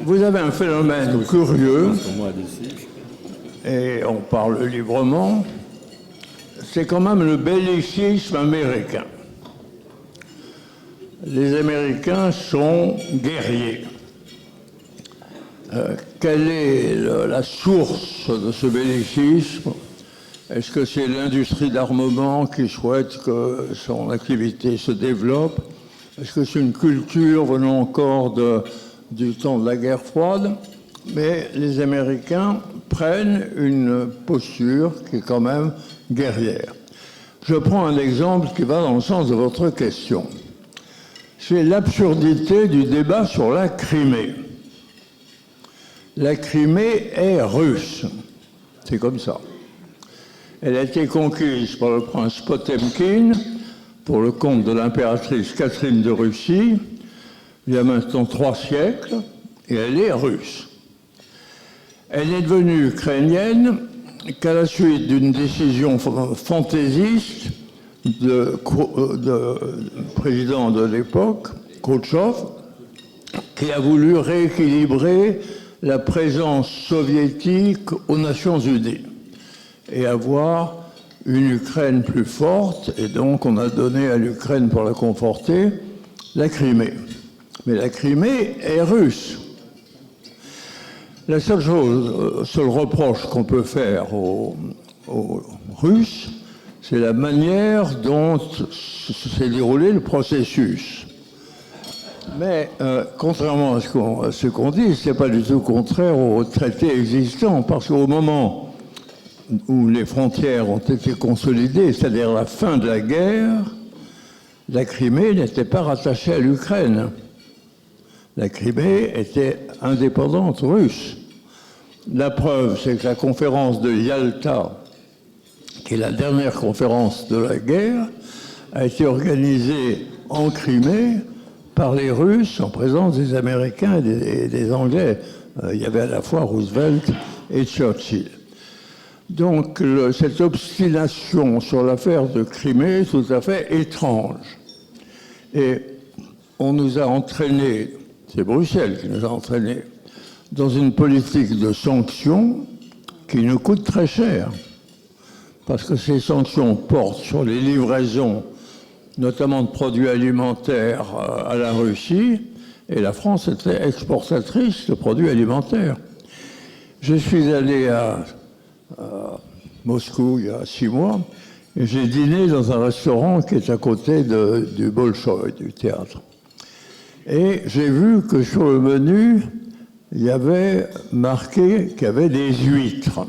vous avez un phénomène curieux, et on parle librement, c'est quand même le bellicisme américain. Les Américains sont guerriers. Quelle est la source de ce bellicisme? Est-ce que c'est l'industrie d'armement qui souhaite que son activité se développe? Est-ce que c'est une culture venant encore du temps de la guerre froide? Mais les Américains prennent une posture qui est quand même guerrière. Je prends un exemple qui va dans le sens de votre question. C'est l'absurdité du débat sur la Crimée. La Crimée est russe. C'est comme ça. Elle a été conquise par le prince Potemkin pour le compte de l'impératrice Catherine de Russie il y a maintenant 3 siècles, et elle est russe. Elle est devenue ukrainienne qu'à la suite d'une décision fantaisiste du président de l'époque, Khrouchtchev, qui a voulu rééquilibrer la présence soviétique aux Nations Unies et avoir une Ukraine plus forte, et donc on a donné à l'Ukraine, pour la conforter, la Crimée. Mais la Crimée est russe. La seule chose, seul reproche qu'on peut faire aux Russes, c'est la manière dont s'est déroulé le processus. Mais contrairement à ce qu'on dit, ce n'est pas du tout contraire aux traités existants, parce qu'au moment où les frontières ont été consolidées, c'est-à-dire la fin de la guerre, la Crimée n'était pas rattachée à l'Ukraine. La Crimée était indépendante russe. La preuve, c'est que la conférence de Yalta, qui est la dernière conférence de la guerre, a été organisée en Crimée par les Russes en présence des Américains et des Anglais. Il y avait à la fois Roosevelt et Churchill. Donc cette obstination sur l'affaire de Crimée est tout à fait étrange. Et on nous a entraînés, c'est Bruxelles qui nous a entraînés, dans une politique de sanctions qui nous coûte très cher. Parce que ces sanctions portent sur les livraisons, notamment de produits alimentaires à la Russie, et la France était exportatrice de produits alimentaires. Je suis allé à Moscou il y a 6 mois, et j'ai dîné dans un restaurant qui est à côté du Bolchoï, du théâtre. Et j'ai vu que sur le menu, il y avait marqué qu'il y avait des huîtres.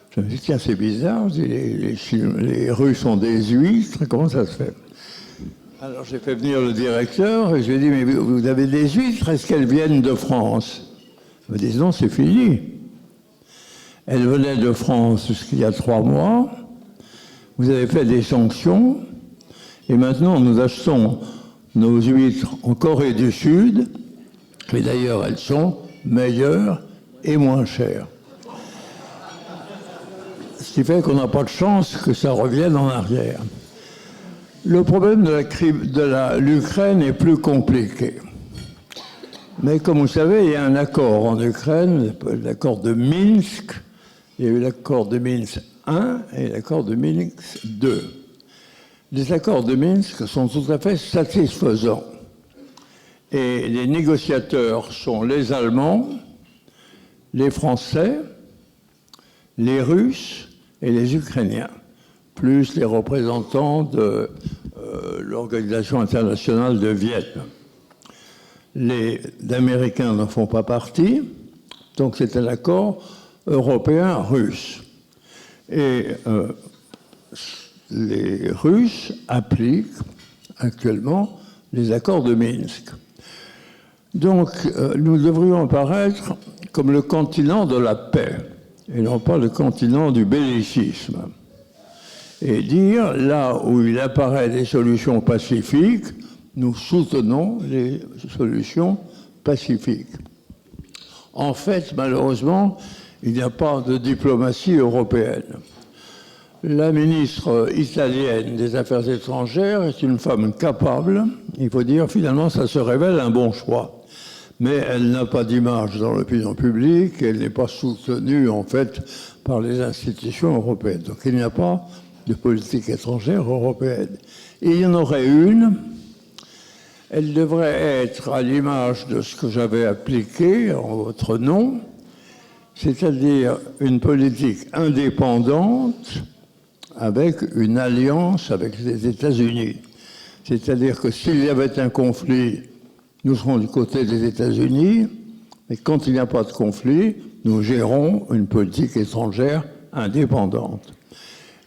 Je me suis dit, tiens, c'est bizarre, les Russes ont des huîtres, comment ça se fait? Alors j'ai fait venir le directeur et je lui ai dit, mais vous avez des huîtres, est-ce qu'elles viennent de France? Il me dit, non, c'est fini. Elles venaient de France jusqu'il y a 3 mois, vous avez fait des sanctions, et maintenant nous achetons nos huîtres en Corée du Sud, et d'ailleurs elles sont meilleures et moins chères. Ce qui fait qu'on n'a pas de chance que ça revienne en arrière. Le problème de l'Ukraine est plus compliqué. Mais comme vous savez, il y a un accord en Ukraine, l'accord de Minsk. Il y a eu l'accord de Minsk I et l'accord de Minsk II. Les accords de Minsk sont tout à fait satisfaisants. Et les négociateurs sont les Allemands, les Français, les Russes et les Ukrainiens, plus les représentants de l'Organisation internationale de Vienne. Les Américains n'en font pas partie, donc c'est un accord européen-russe. Et les Russes appliquent actuellement les accords de Minsk. Donc nous devrions apparaître comme le continent de la paix, et non pas le continent du bellicisme. Et dire, là où il apparaît des solutions pacifiques, nous soutenons les solutions pacifiques. En fait, malheureusement, il n'y a pas de diplomatie européenne. La ministre italienne des Affaires étrangères est une femme capable. Il faut dire, finalement, ça se révèle un bon choix. mais elle n'a pas d'image dans l'opinion publique, elle n'est pas soutenue en fait par les institutions européennes. Donc il n'y a pas de politique étrangère européenne. Et il y en aurait une, elle devrait être à l'image de ce que j'avais appliqué en votre nom, c'est-à-dire une politique indépendante avec une alliance avec les États-Unis. C'est-à-dire que s'il y avait un conflit, nous serons du côté des États-Unis, mais quand il n'y a pas de conflit, nous gérons une politique étrangère indépendante.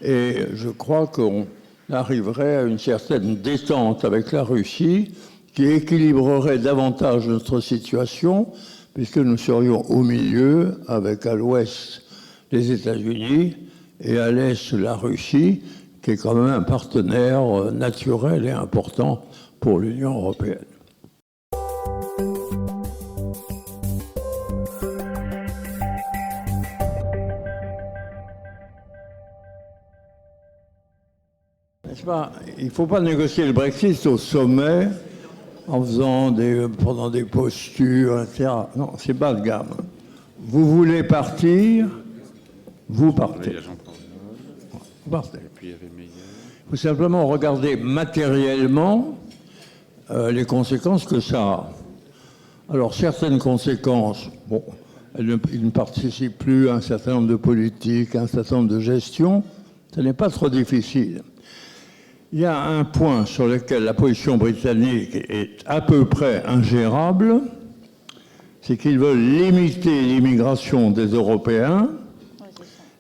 Et je crois qu'on arriverait à une certaine détente avec la Russie qui équilibrerait davantage notre situation, puisque nous serions au milieu, avec à l'ouest les États-Unis et à l'est la Russie, qui est quand même un partenaire naturel et important pour l'Union européenne. N'est-ce pas ? Il ne faut pas négocier le Brexit au sommet en prenant des postures, etc. Non, c'est bas de gamme. Vous voulez partir, vous partez. Vous partez. Il faut simplement regarder matériellement les conséquences que ça a. Alors, certaines conséquences, bon, ils ne participent plus à un certain nombre de politiques, à un certain nombre de gestions. Ce n'est pas trop difficile. Il y a un point sur lequel la position britannique est à peu près ingérable, c'est qu'ils veulent limiter l'immigration des Européens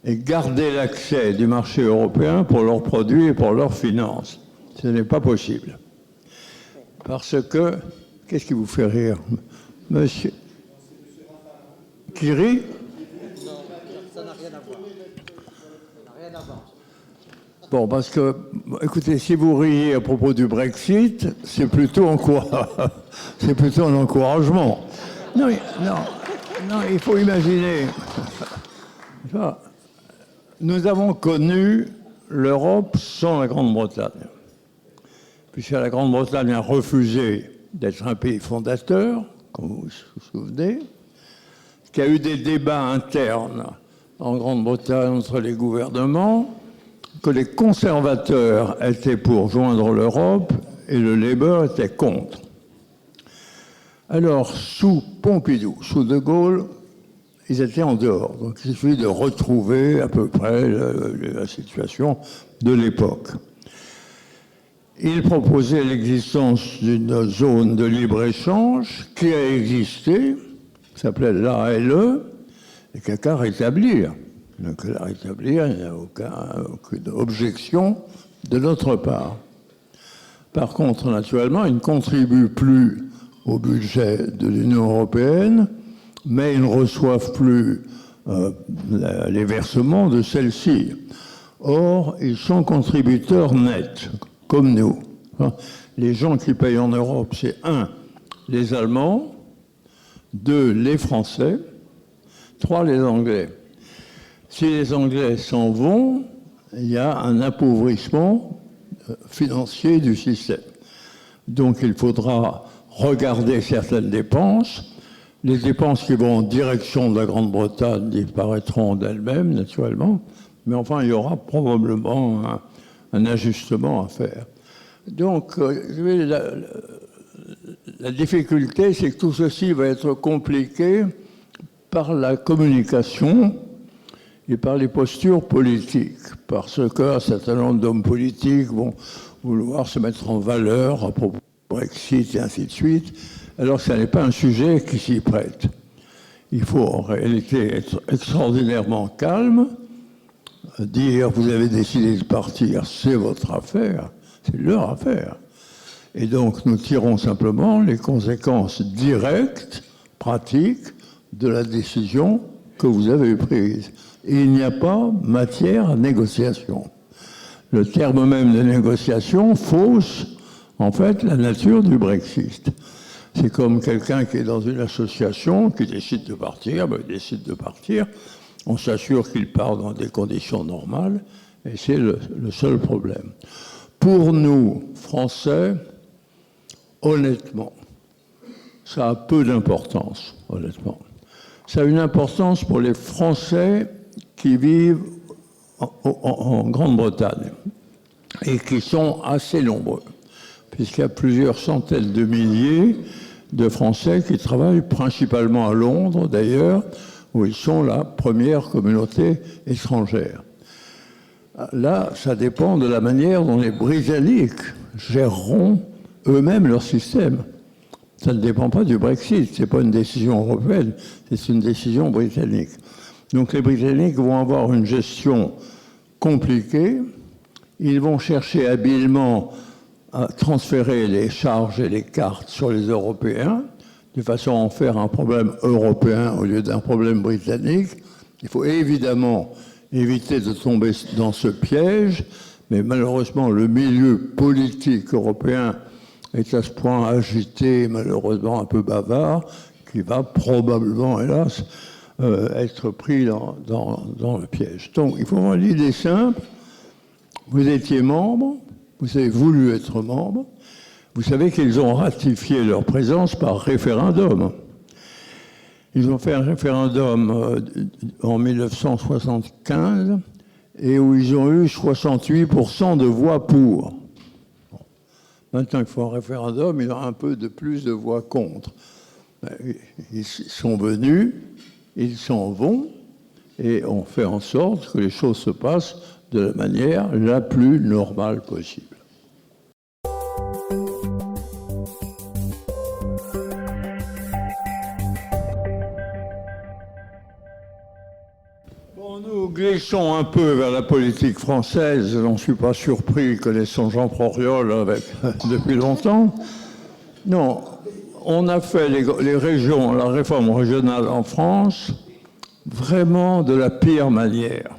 et garder l'accès du marché européen pour leurs produits et pour leurs finances. Ce n'est pas possible. Parce que, qu'est-ce qui vous fait rire, monsieur? Qui rit? Non, ça n'a rien à voir. Ça n'a rien à voir. Bon, parce que, écoutez, si vous riez à propos du Brexit, c'est plutôt un encouragement. Non, il faut imaginer. Nous avons connu l'Europe sans la Grande-Bretagne. Puisque la Grande-Bretagne a refusé d'être un pays fondateur, comme vous vous souvenez, qu'il y a eu des débats internes en Grande-Bretagne entre les gouvernements, que les conservateurs étaient pour joindre l'Europe et le Labour était contre. Alors, sous Pompidou, sous De Gaulle, ils étaient en dehors. Donc, il suffit de retrouver à peu près la situation de l'époque. Il proposait l'existence d'une zone de libre-échange qui a existé, qui s'appelait l'ALE, et qui a qu'à rétablir. Donc, la rétablir, il n'y a aucune objection de notre part. Par contre, naturellement, ils ne contribuent plus au budget de l'Union européenne, mais ils ne reçoivent plus les versements de celle-ci. Or, ils sont contributeurs nets, comme nous. Les gens qui payent en Europe, c'est 1, les Allemands, 2, les Français, 3, les Anglais. Si les Anglais s'en vont, il y a un appauvrissement financier du système. Donc il faudra regarder certaines dépenses. Les dépenses qui vont en direction de la Grande-Bretagne disparaîtront d'elles-mêmes, naturellement, mais enfin il y aura probablement un ajustement à faire. Donc la difficulté, c'est que tout ceci va être compliqué par la communication et par les postures politiques, parce qu'un certain nombre d'hommes politiques vont vouloir se mettre en valeur à propos du Brexit et ainsi de suite, alors que ce n'est pas un sujet qui s'y prête. Il faut en réalité être extraordinairement calme, dire vous avez décidé de partir, c'est votre affaire, c'est leur affaire. Et donc nous tirons simplement les conséquences directes, pratiques, de la décision que vous avez prise. Et il n'y a pas matière à négociation. Le terme même de négociation fausse, en fait, la nature du Brexit. C'est comme quelqu'un qui est dans une association, qui décide de partir, il décide de partir, on s'assure qu'il part dans des conditions normales, et c'est le seul problème. Pour nous, Français, honnêtement, ça a peu d'importance, honnêtement. Ça a une importance pour les Français qui vivent en Grande-Bretagne et qui sont assez nombreux, puisqu'il y a plusieurs centaines de milliers de Français qui travaillent principalement à Londres, d'ailleurs, où ils sont la première communauté étrangère. Là, ça dépend de la manière dont les Britanniques géreront eux-mêmes leur système. Ça ne dépend pas du Brexit, ce n'est pas une décision européenne, c'est une décision britannique. Donc les Britanniques vont avoir une gestion compliquée, ils vont chercher habilement à transférer les charges et les cartes sur les Européens, de façon à en faire un problème européen au lieu d'un problème britannique. Il faut évidemment éviter de tomber dans ce piège, mais malheureusement le milieu politique européen est à ce point agité, malheureusement un peu bavard, qu'il va probablement, hélas, être pris dans le piège. Donc il faut avoir l'idée simple, vous étiez membre, vous avez voulu être membre, vous savez qu'ils ont ratifié leur présence par référendum. Ils ont fait un référendum en 1975 et où ils ont eu 68% de voix pour. Bon. Maintenant, il faut un référendum, il y a un peu de plus de voix contre. Ils sont venus, ils s'en vont et on fait en sorte que les choses se passent de la manière la plus normale possible. Nous glissons un peu vers la politique française. Je n'en suis pas surpris, connaissant Jean Proriol depuis longtemps. Non, on a fait les régions, la réforme régionale en France, vraiment de la pire manière.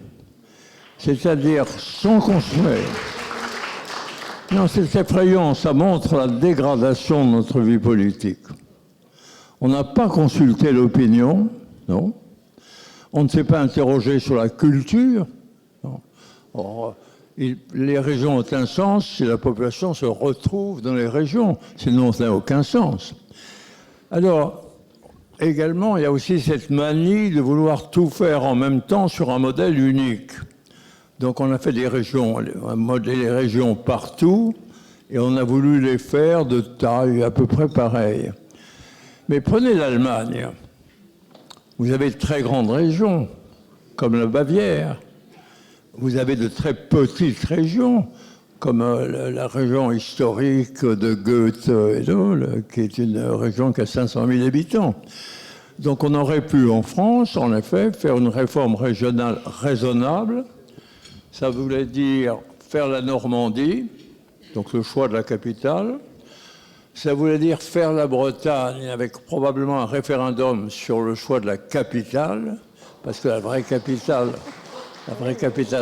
C'est-à-dire sans construire. Non, c'est effrayant, ça montre la dégradation de notre vie politique. On n'a pas consulté l'opinion, non. On ne s'est pas interrogé sur la culture. Or, les régions ont un sens si la population se retrouve dans les régions. Sinon, ça n'a aucun sens. Alors, également, il y a aussi cette manie de vouloir tout faire en même temps sur un modèle unique. Donc, on a fait des régions, on a modelé les régions partout, et on a voulu les faire de taille à peu près pareille. Mais prenez l'Allemagne. Vous avez de très grandes régions, comme la Bavière. Vous avez de très petites régions, comme la région historique de Goethe et Dole, qui est une région qui a 500 000 habitants. Donc on aurait pu, en France, en effet, faire une réforme régionale raisonnable. Ça voulait dire faire la Normandie, donc le choix de la capitale. Ça voulait dire faire la Bretagne avec probablement un référendum sur le choix de la capitale, parce que la vraie capitale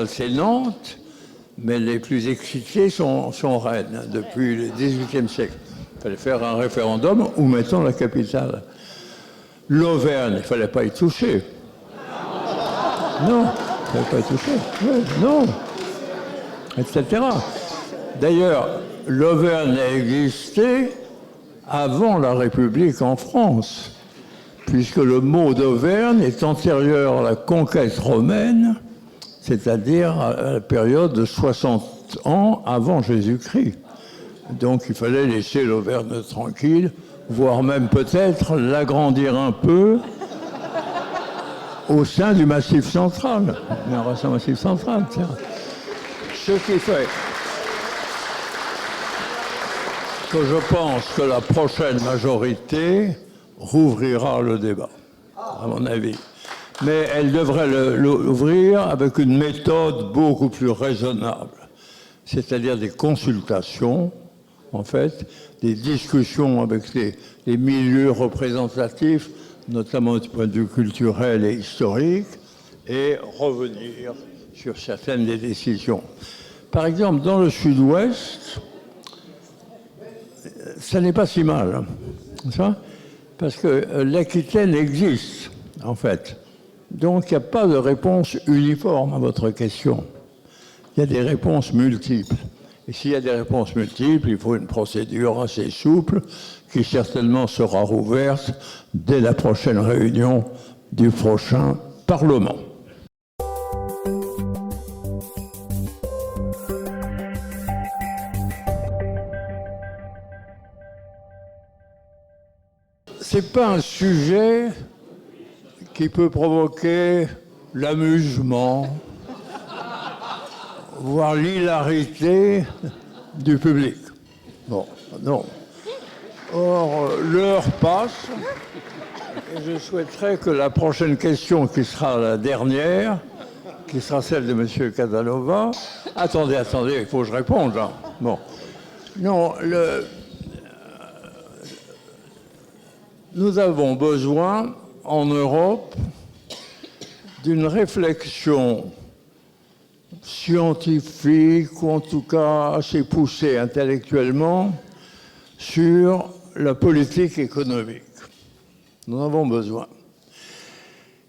c'est Nantes, mais les plus excités sont Rennes depuis le XVIIIe siècle. Il fallait faire un référendum où mettons la capitale. L'Auvergne, il ne fallait pas y toucher. Non, il ne fallait pas y toucher. Oui, non, etc. D'ailleurs, l'Auvergne a existé avant la République en France, puisque le mot d'Auvergne est antérieur à la conquête romaine, c'est-à-dire à la période de 60 ans avant Jésus-Christ. Donc il fallait laisser l'Auvergne tranquille, voire même peut-être l'agrandir un peu au sein du Massif central. Il y aura un Massif central, tiens. Ce qui fait que je pense que la prochaine majorité rouvrira le débat, à mon avis. Mais elle devrait l'ouvrir avec une méthode beaucoup plus raisonnable, c'est-à-dire des consultations, en fait, des discussions avec les milieux représentatifs, notamment du point de vue culturel et historique, et revenir sur certaines des décisions. Par exemple, dans le Sud-Ouest, ça n'est pas si mal, ça, parce que l'Aquitaine existe, en fait. Donc, il n'y a pas de réponse uniforme à votre question. Il y a des réponses multiples. Et s'il y a des réponses multiples, il faut une procédure assez souple qui certainement sera rouverte dès la prochaine réunion du prochain Parlement. Ce n'est pas un sujet qui peut provoquer l'amusement, voire l'hilarité du public. Bon, non. Or, l'heure passe et je souhaiterais que la prochaine question, qui sera la dernière, qui sera celle de M. Casanova... Attendez, il faut que je réponde, là. Bon. Non, nous avons besoin, en Europe, d'une réflexion scientifique, ou en tout cas assez poussée intellectuellement, sur la politique économique. Nous en avons besoin.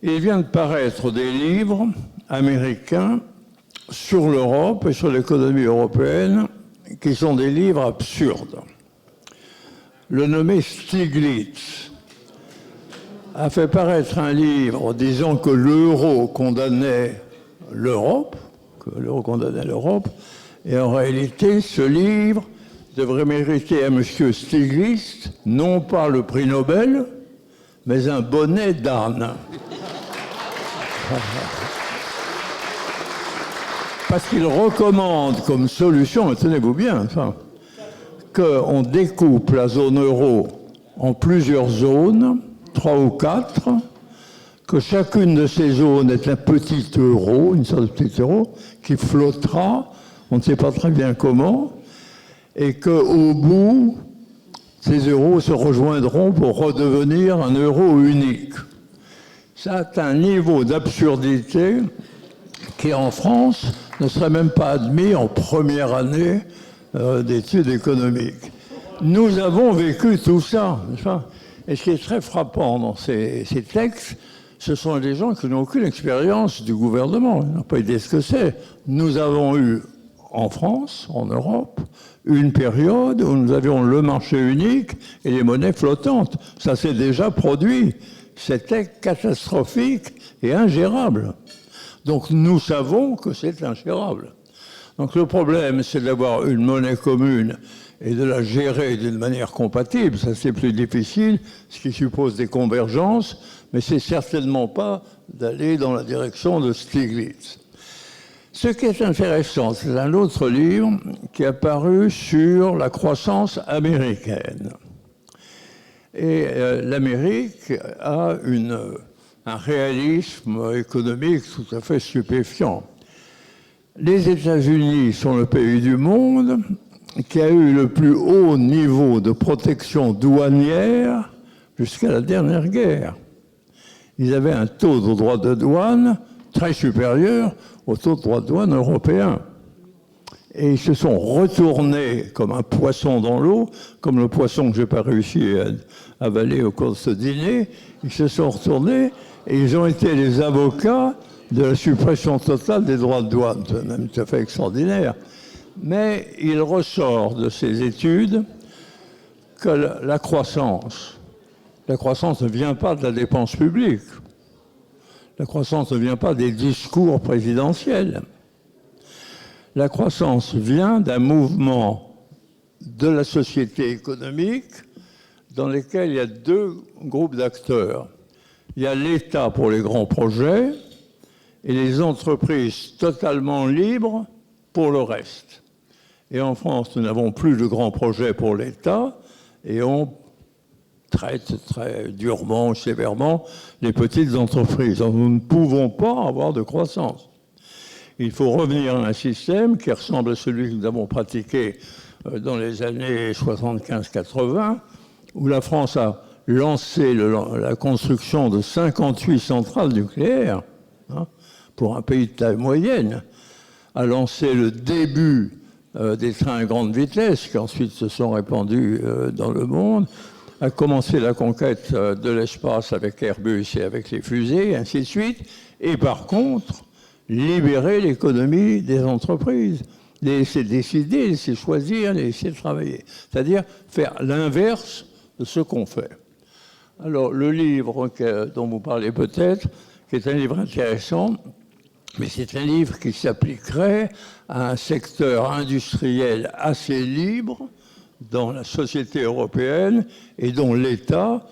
Il vient de paraître des livres américains sur l'Europe et sur l'économie européenne, qui sont des livres absurdes. Le nommé Stiglitz a fait paraître un livre disant que l'euro condamnait l'Europe, et en réalité, ce livre devrait mériter à M. Stiglitz non pas le prix Nobel, mais un bonnet d'âne. Parce qu'il recommande comme solution, tenez-vous bien, enfin, qu'on découpe la zone euro en plusieurs zones, 3 ou 4, que chacune de ces zones est un petit euro, une sorte de petit euro, qui flottera, on ne sait pas très bien comment, et qu'au bout, ces euros se rejoindront pour redevenir un euro unique. Ça a un niveau d'absurdité qui, en France, ne serait même pas admis en première année d'études économiques. Nous avons vécu tout ça, n'est-ce pas ? Et ce qui est très frappant dans ces textes, ce sont des gens qui n'ont aucune expérience du gouvernement. Ils n'ont pas idée de ce que c'est. Nous avons eu, en France, en Europe, une période où nous avions le marché unique et les monnaies flottantes. Ça s'est déjà produit. C'était catastrophique et ingérable. Donc nous savons que c'est ingérable. Donc le problème, c'est d'avoir une monnaie commune et de la gérer d'une manière compatible. Ça, c'est plus difficile, ce qui suppose des convergences, mais c'est certainement pas d'aller dans la direction de Stiglitz. Ce qui est intéressant, c'est un autre livre qui est apparu sur la croissance américaine. Et l'Amérique a un réalisme économique tout à fait stupéfiant. Les États-Unis sont le pays du monde qui a eu le plus haut niveau de protection douanière jusqu'à la dernière guerre. Ils avaient un taux de droits de douane très supérieur au taux de droits de douane européen. Et ils se sont retournés comme un poisson dans l'eau, comme le poisson que je n'ai pas réussi à avaler au cours de ce dîner. Ils se sont retournés et ils ont été les avocats de la suppression totale des droits de douane. C'est même tout à fait extraordinaire. Mais il ressort de ces études que la croissance ne vient pas de la dépense publique. La croissance ne vient pas des discours présidentiels. La croissance vient d'un mouvement de la société économique dans lequel il y a deux groupes d'acteurs. Il y a l'État pour les grands projets et les entreprises totalement libres pour le reste. Et en France, nous n'avons plus de grands projets pour l'État et on traite très durement, sévèrement les petites entreprises. Donc, nous ne pouvons pas avoir de croissance. Il faut revenir à un système qui ressemble à celui que nous avons pratiqué dans les années 75-80, où la France a lancé la construction de 58 centrales nucléaires, hein, pour un pays de taille moyenne, a lancé le début des trains à grande vitesse, qui ensuite se sont répandus dans le monde, a commencé la conquête de l'espace avec Airbus et avec les fusées, et ainsi de suite, et par contre, libérer l'économie des entreprises. les laisser décider, les laisser choisir, les laisser travailler. C'est-à-dire faire l'inverse de ce qu'on fait. Alors, le livre dont vous parlez peut-être, qui est un livre intéressant, mais c'est un livre qui s'appliquerait à un secteur industriel assez libre dans la société européenne et dont l'État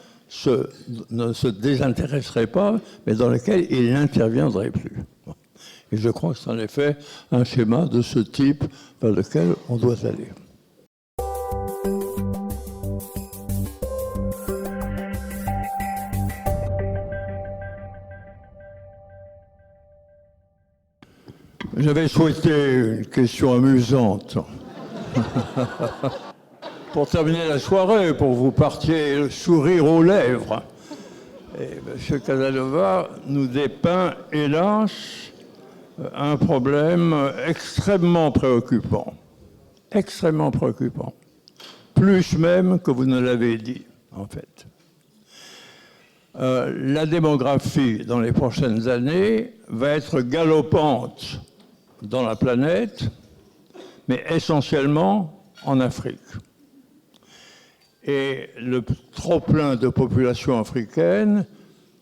ne se désintéresserait pas, mais dans lequel il n'interviendrait plus. Et je crois que c'est en effet un schéma de ce type vers lequel on doit aller. J'avais souhaité une question amusante. Pour terminer la soirée, pour que vous partiez le sourire aux lèvres. Et M. Casanova nous dépeint, hélas, un problème extrêmement préoccupant. Extrêmement préoccupant. Plus même que vous ne l'avez dit, en fait. La démographie, dans les prochaines années, va être galopante dans la planète, mais essentiellement en Afrique. Et le trop-plein de population africaine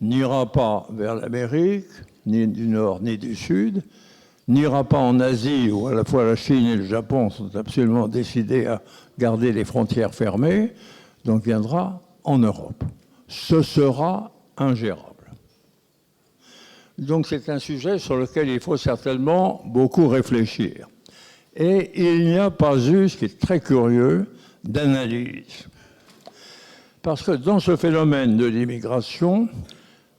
n'ira pas vers l'Amérique, ni du Nord ni du Sud, n'ira pas en Asie, où à la fois la Chine et le Japon sont absolument décidés à garder les frontières fermées, donc viendra en Europe. Ce sera ingérable. Donc c'est un sujet sur lequel il faut certainement beaucoup réfléchir. Et il n'y a pas eu, ce qui est très curieux, d'analyse. Parce que dans ce phénomène de l'immigration,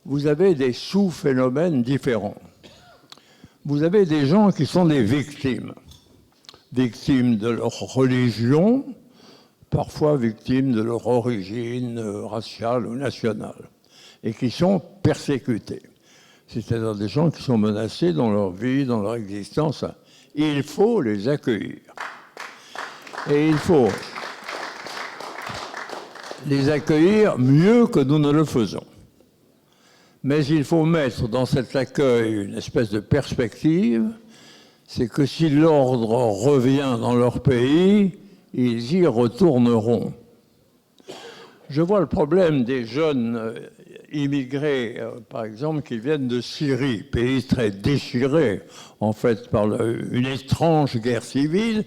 vous avez des sous-phénomènes différents. Vous avez des gens qui sont des victimes. Victimes de leur religion, parfois victimes de leur origine raciale ou nationale, et qui sont persécutés. C'est-à-dire des gens qui sont menacés dans leur vie, dans leur existence. Il faut les accueillir. Et il faut les accueillir mieux que nous ne le faisons. Mais il faut mettre dans cet accueil une espèce de perspective, c'est que si l'ordre revient dans leur pays, ils y retourneront. Je vois le problème des jeunes immigrés, par exemple, qui viennent de Syrie, pays très déchiré, en fait, par une étrange guerre civile,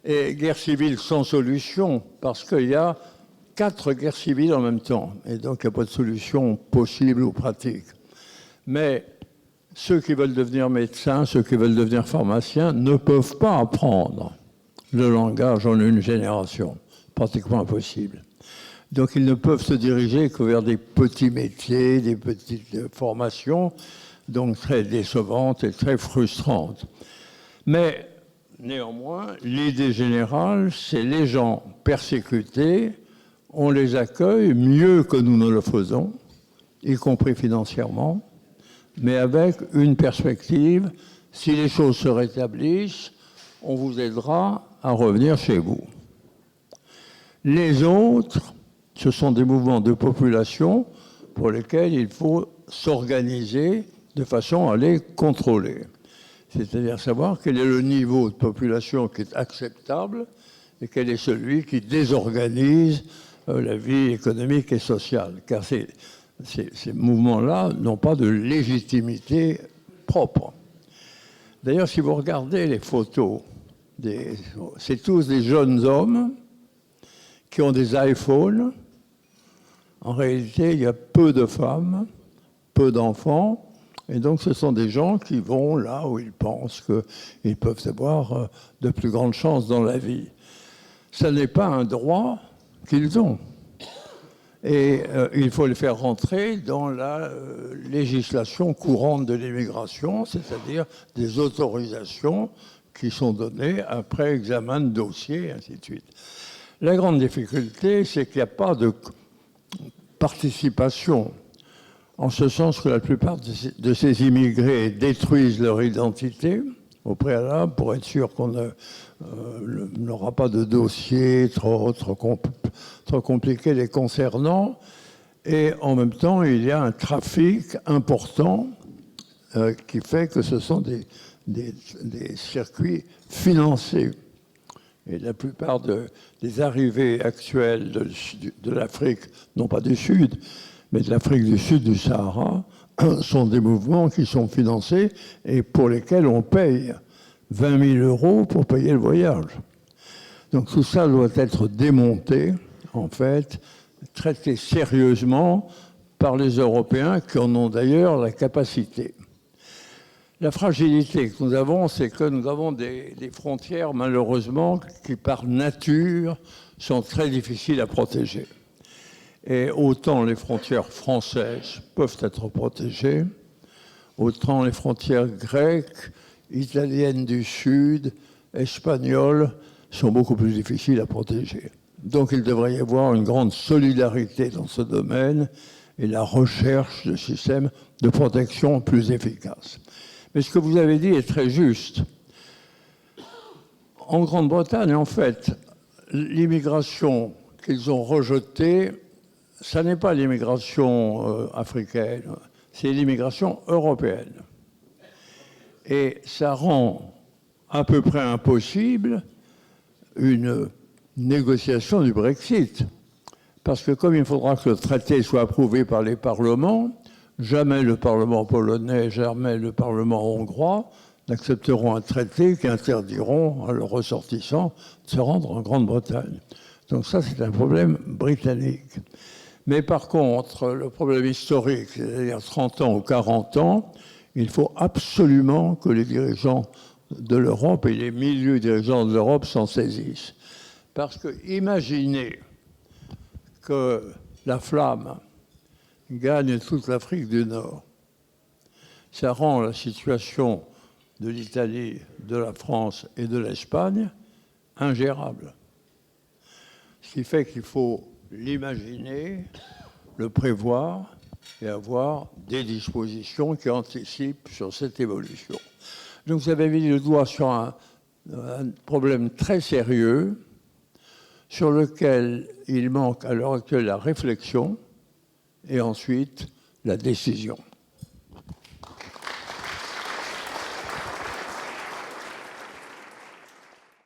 et guerre civile sans solution, parce qu'il y a 4 guerres civiles en même temps, et donc il n'y a pas de solution possible ou pratique. Mais ceux qui veulent devenir médecins, ceux qui veulent devenir pharmaciens, ne peuvent pas apprendre le langage en une génération, pratiquement impossible. Donc ils ne peuvent se diriger que vers des petits métiers, des petites formations, donc très décevantes et très frustrantes. Mais néanmoins, l'idée générale, c'est les gens persécutés, on les accueille mieux que nous ne le faisons, y compris financièrement, mais avec une perspective, si les choses se rétablissent, on vous aidera à revenir chez vous. Les autres, ce sont des mouvements de population pour lesquels il faut s'organiser de façon à les contrôler. C'est-à-dire savoir quel est le niveau de population qui est acceptable et quel est celui qui désorganise la vie économique et sociale. Car ces mouvements-là n'ont pas de légitimité propre. D'ailleurs, si vous regardez les photos, c'est tous des jeunes hommes qui ont des iPhones. En réalité, il y a peu de femmes, peu d'enfants, et donc ce sont des gens qui vont là où ils pensent qu'ils peuvent avoir de plus grandes chances dans la vie. Ce n'est pas un droit qu'ils ont. Et il faut les faire rentrer dans la législation courante de l'immigration, c'est-à-dire des autorisations qui sont données après examen de dossier, et ainsi de suite. La grande difficulté, c'est qu'il n'y a pas de participation, en ce sens que la plupart de ces immigrés détruisent leur identité au préalable pour être sûr qu'on n'aura pas de dossier trop compliqué les concernant. Et en même temps, il y a un trafic important qui fait que ce sont des circuits financés. Et la plupart des arrivées actuelles de l'Afrique, non pas du Sud, mais de l'Afrique du Sud du Sahara, sont des mouvements qui sont financés et pour lesquels on paye 20 000 euros pour payer le voyage. Donc tout ça doit être démonté, en fait, traité sérieusement par les Européens qui en ont d'ailleurs la capacité. La fragilité que nous avons, c'est que nous avons des frontières, malheureusement, qui par nature sont très difficiles à protéger. Et autant les frontières françaises peuvent être protégées, autant les frontières grecques, italiennes du Sud, espagnoles, sont beaucoup plus difficiles à protéger. Donc il devrait y avoir une grande solidarité dans ce domaine et la recherche de systèmes de protection plus efficaces. Mais ce que vous avez dit est très juste. En Grande-Bretagne, en fait, l'immigration qu'ils ont rejetée, ça n'est pas l'immigration africaine, c'est l'immigration européenne. Et ça rend à peu près impossible une négociation du Brexit. Parce que comme il faudra que le traité soit approuvé par les parlements, jamais le Parlement polonais, jamais le Parlement hongrois n'accepteront un traité qui interdiront à leurs ressortissants de se rendre en Grande-Bretagne. Donc ça, c'est un problème britannique. Mais par contre, le problème historique, c'est-à-dire 30 ans ou 40 ans, il faut absolument que les dirigeants de l'Europe et les milieux dirigeants de l'Europe s'en saisissent. Parce que imaginez que la flamme gagne toute l'Afrique du Nord. Ça rend la situation de l'Italie, de la France et de l'Espagne ingérable. Ce qui fait qu'il faut l'imaginer, le prévoir et avoir des dispositions qui anticipent sur cette évolution. Donc vous avez mis le doigt sur un problème très sérieux sur lequel il manque à l'heure actuelle la réflexion et ensuite la décision.